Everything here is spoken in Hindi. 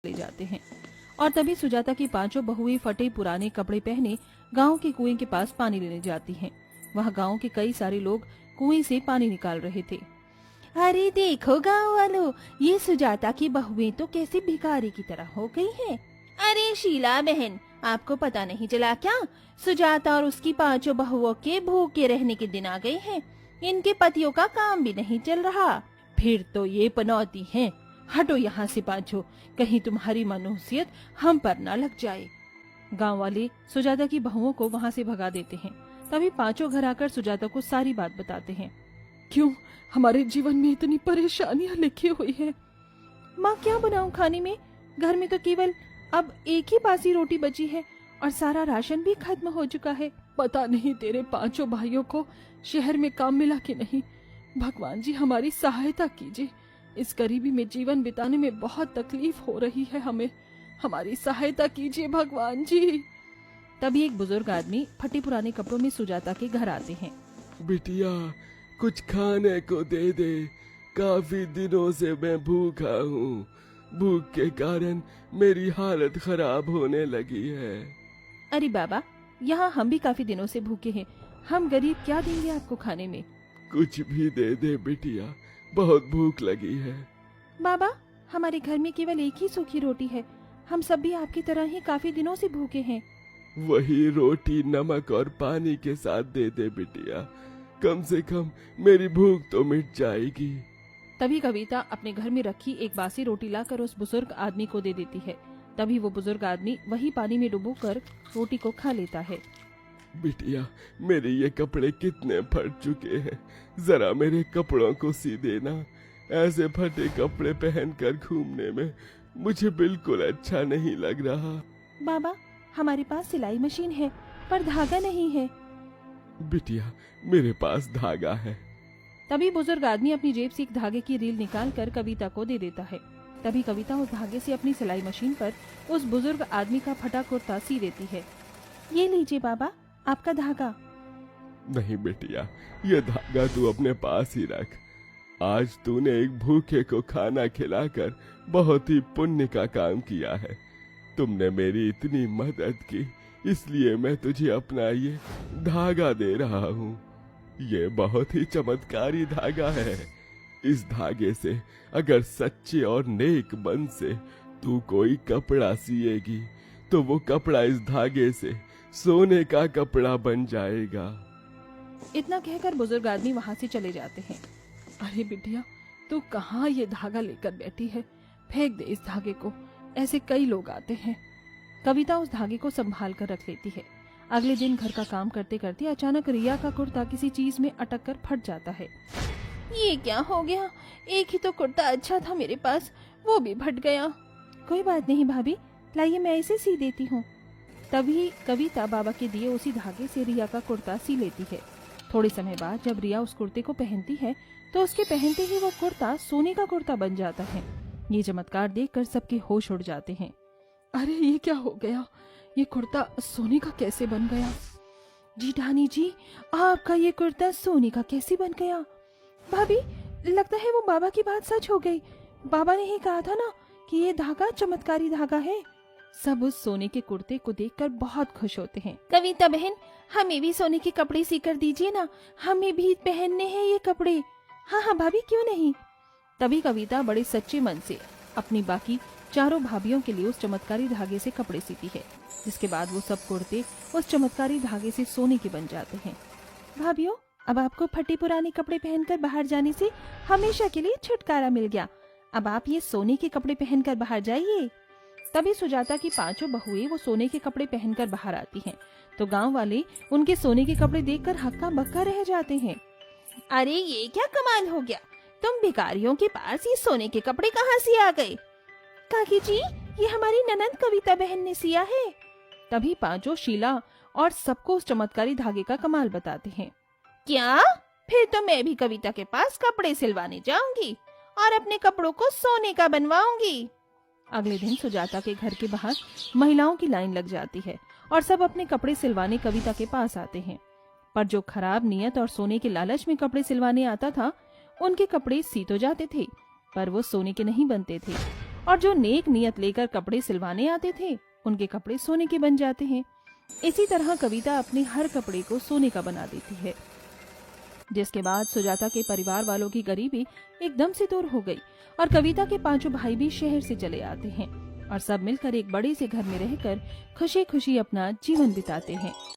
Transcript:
ले जाते हैं। और तभी सुजाता की पांचों बहुएं फटे पुराने कपड़े पहने गांव के कुएं के पास पानी लेने जाती हैं। वहां गांव के कई सारे लोग कुएं से पानी निकाल रहे थे। अरे देखो गांव वालों, ये सुजाता की बहुएं तो कैसी भिखारी की तरह हो गई हैं। अरे शीला बहन, आपको पता नहीं चला क्या? सुजाता और उसकी पांचों बहुओं के भूखे रहने के दिन आ गए हैं। इनके पतियों का काम भी नहीं चल रहा। फिर तो ये पनौती हैं। हटो यहाँ से पांचों, कहीं तुम्हारी मनहूसियत हम पर न लग जाए। गांव वाले सुजाता की बहुओं को वहाँ से भगा देते हैं। तभी पांचों घर आकर सुजाता को सारी बात बताते हैं। क्यों हमारे जीवन में इतनी परेशानियां लिखी हुई है? माँ, क्या बनाऊं खाने में? घर में तो केवल अब एक ही बासी रोटी बची है और सारा राशन भी खत्म हो चुका है। पता नहीं तेरे पांचों भाइयों को शहर में काम मिला कि नहीं। भगवान जी हमारी सहायता कीजिए। इस गरीबी में जीवन बिताने में बहुत तकलीफ हो रही है हमें। हमारी सहायता कीजिए भगवान जी। तभी एक बुजुर्ग आदमी फटे पुराने कपड़ों में सुजाता के घर आते हैं। बिटिया, कुछ खाने को दे दे। काफी दिनों से मैं भूखा हूँ। भूख के कारण मेरी हालत खराब होने लगी है। अरे बाबा, यहाँ हम भी काफी दिनों से भूखे हैं। हम गरीब क्या देंगे आपको खाने में? कुछ भी दे दे बिटिया, बहुत भूख लगी है। बाबा, हमारे घर में केवल एक ही सूखी रोटी है। हम सब भी आपकी तरह ही काफी दिनों से भूखे हैं। वही रोटी नमक और पानी के साथ दे दे बिटिया। कम से कम मेरी भूख तो मिट जाएगी। तभी कविता अपने घर में रखी एक बासी रोटी लाकर उस बुजुर्ग आदमी को दे देती है। तभी वो बुजुर्ग आदमी वही पानी में डुबोकर रोटी को खा लेता है। बिटिया, मेरे ये कपड़े कितने फट चुके हैं। जरा मेरे कपड़ों को सी देना। ऐसे फटे कपड़े पहनकर घूमने में मुझे बिल्कुल अच्छा नहीं लग रहा। बाबा, हमारे पास सिलाई मशीन है पर धागा नहीं है। बिटिया, मेरे पास धागा है। तभी बुजुर्ग आदमी अपनी जेब से एक धागे की रील निकालकर कविता को दे देता है। तभी कविता उस धागे से अपनी सिलाई मशीन पर उस बुजुर्ग आदमी का फटा कुर्ता सी देती है। ये लीजिए बाबा, आपका धागा। नहीं बिटिया, ये धागा तू अपने पास ही रख। आज तूने एक भूखे को खाना खिलाकर बहुत ही पुण्य का काम किया है। तुमने मेरी इतनी मदद की, इसलिए मैं तुझे अपना ये धागा दे रहा हूँ। ये बहुत ही चमत्कारी धागा है। इस धागे से अगर सच्चे और नेक मन से तू कोई कपड़ा सिएगी तो वो कपड़ा इस धागे से सोने का कपड़ा बन जाएगा। इतना कहकर बुजुर्ग आदमी वहाँ से चले जाते हैं। अरे बिटिया, तू कहाँ ये धागा लेकर बैठी है? फेंक दे इस धागे को, ऐसे कई लोग आते हैं। कविता उस धागे को संभाल कर रख लेती है। अगले दिन घर का काम करते करते अचानक रिया का कुर्ता किसी चीज में अटक कर फट जाता है। ये क्या हो गया? एक ही तो कुर्ता अच्छा था मेरे पास, वो भी फट गया। कोई बात नहीं भाभी, लाइए मैं इसे सी देती हूँ। तभी कविता बाबा के दिए उसी धागे से रिया का कुर्ता सी लेती है। थोड़े समय बाद जब रिया उस कुर्ते को पहनती है तो उसके पहनते ही वो कुर्ता सोने का कुर्ता बन जाता है। ये चमत्कार देखकर सबके होश उड़ जाते हैं। अरे ये क्या हो गया? ये कुर्ता सोने का कैसे बन गया? जी ढानी जी, आपका ये कुर्ता सोने का कैसे बन गया? भाभी, लगता है वो बाबा की बात सच हो गई। बाबा ने ही कहा था ना कि ये धागा चमत्कारी धागा है। सब उस सोने के कुर्ते को देखकर बहुत खुश होते हैं। कविता बहन, हमें भी सोने के कपड़े सी कर दीजिए ना, हमें भी पहनने हैं ये कपड़े। हाँ हाँ भाभी, क्यों नहीं। तभी कविता बड़े सच्चे मन से अपनी बाकी चारों भाभीियों के लिए उस चमत्कारी धागे से कपड़े सीती है, जिसके बाद वो सब कुर्ते उस चमत्कारी धागे से सोने के बन जाते हैं। भाभीियों, अब आपको फटे पुराने कपड़े पहनकर बाहर जाने से हमेशा के लिए छुटकारा मिल गया। अब आप ये सोने के कपड़े पहनकर बाहर जाइए। तभी सुजाता की पांचों बहुएं वो सोने के कपड़े पहनकर बाहर आती हैं, तो गांव वाले उनके सोने के कपड़े देखकर हक्का बक्का रह जाते हैं। अरे ये क्या कमाल हो गया? तुम भिखारियों के पास ये सोने के कपड़े कहाँ से आ गए? काकी जी, ये हमारी ननंद कविता बहन ने सिया है। तभी पांचों शीला और सबको उस चमत्कारी धागे का कमाल बताते हैं। क्या? फिर तो मैं भी कविता के पास कपड़े सिलवाने जाऊंगी और अपने कपड़ों को सोने का बनवाऊंगी। अगले दिन सुजाता के घर के बाहर महिलाओं की लाइन लग जाती है और सब अपने कपड़े सिलवाने कविता के पास आते हैं। पर जो खराब नियत और सोने के लालच में कपड़े सिलवाने आता था, उनके कपड़े सी तो जाते थे पर वो सोने के नहीं बनते थे और जो नेक नियत लेकर कपड़े सिलवाने आते थे उनके कपड़े सोने के बन जाते हैं। इसी तरह कविता अपने हर कपड़े को सोने का बना देती है, जिसके बाद सुजाता के परिवार वालों की गरीबी एकदम से दूर हो गई और कविता के पांचों भाई भी शहर से चले आते हैं और सब मिलकर एक बड़े से घर में रहकर खुशी खुशी अपना जीवन बिताते हैं।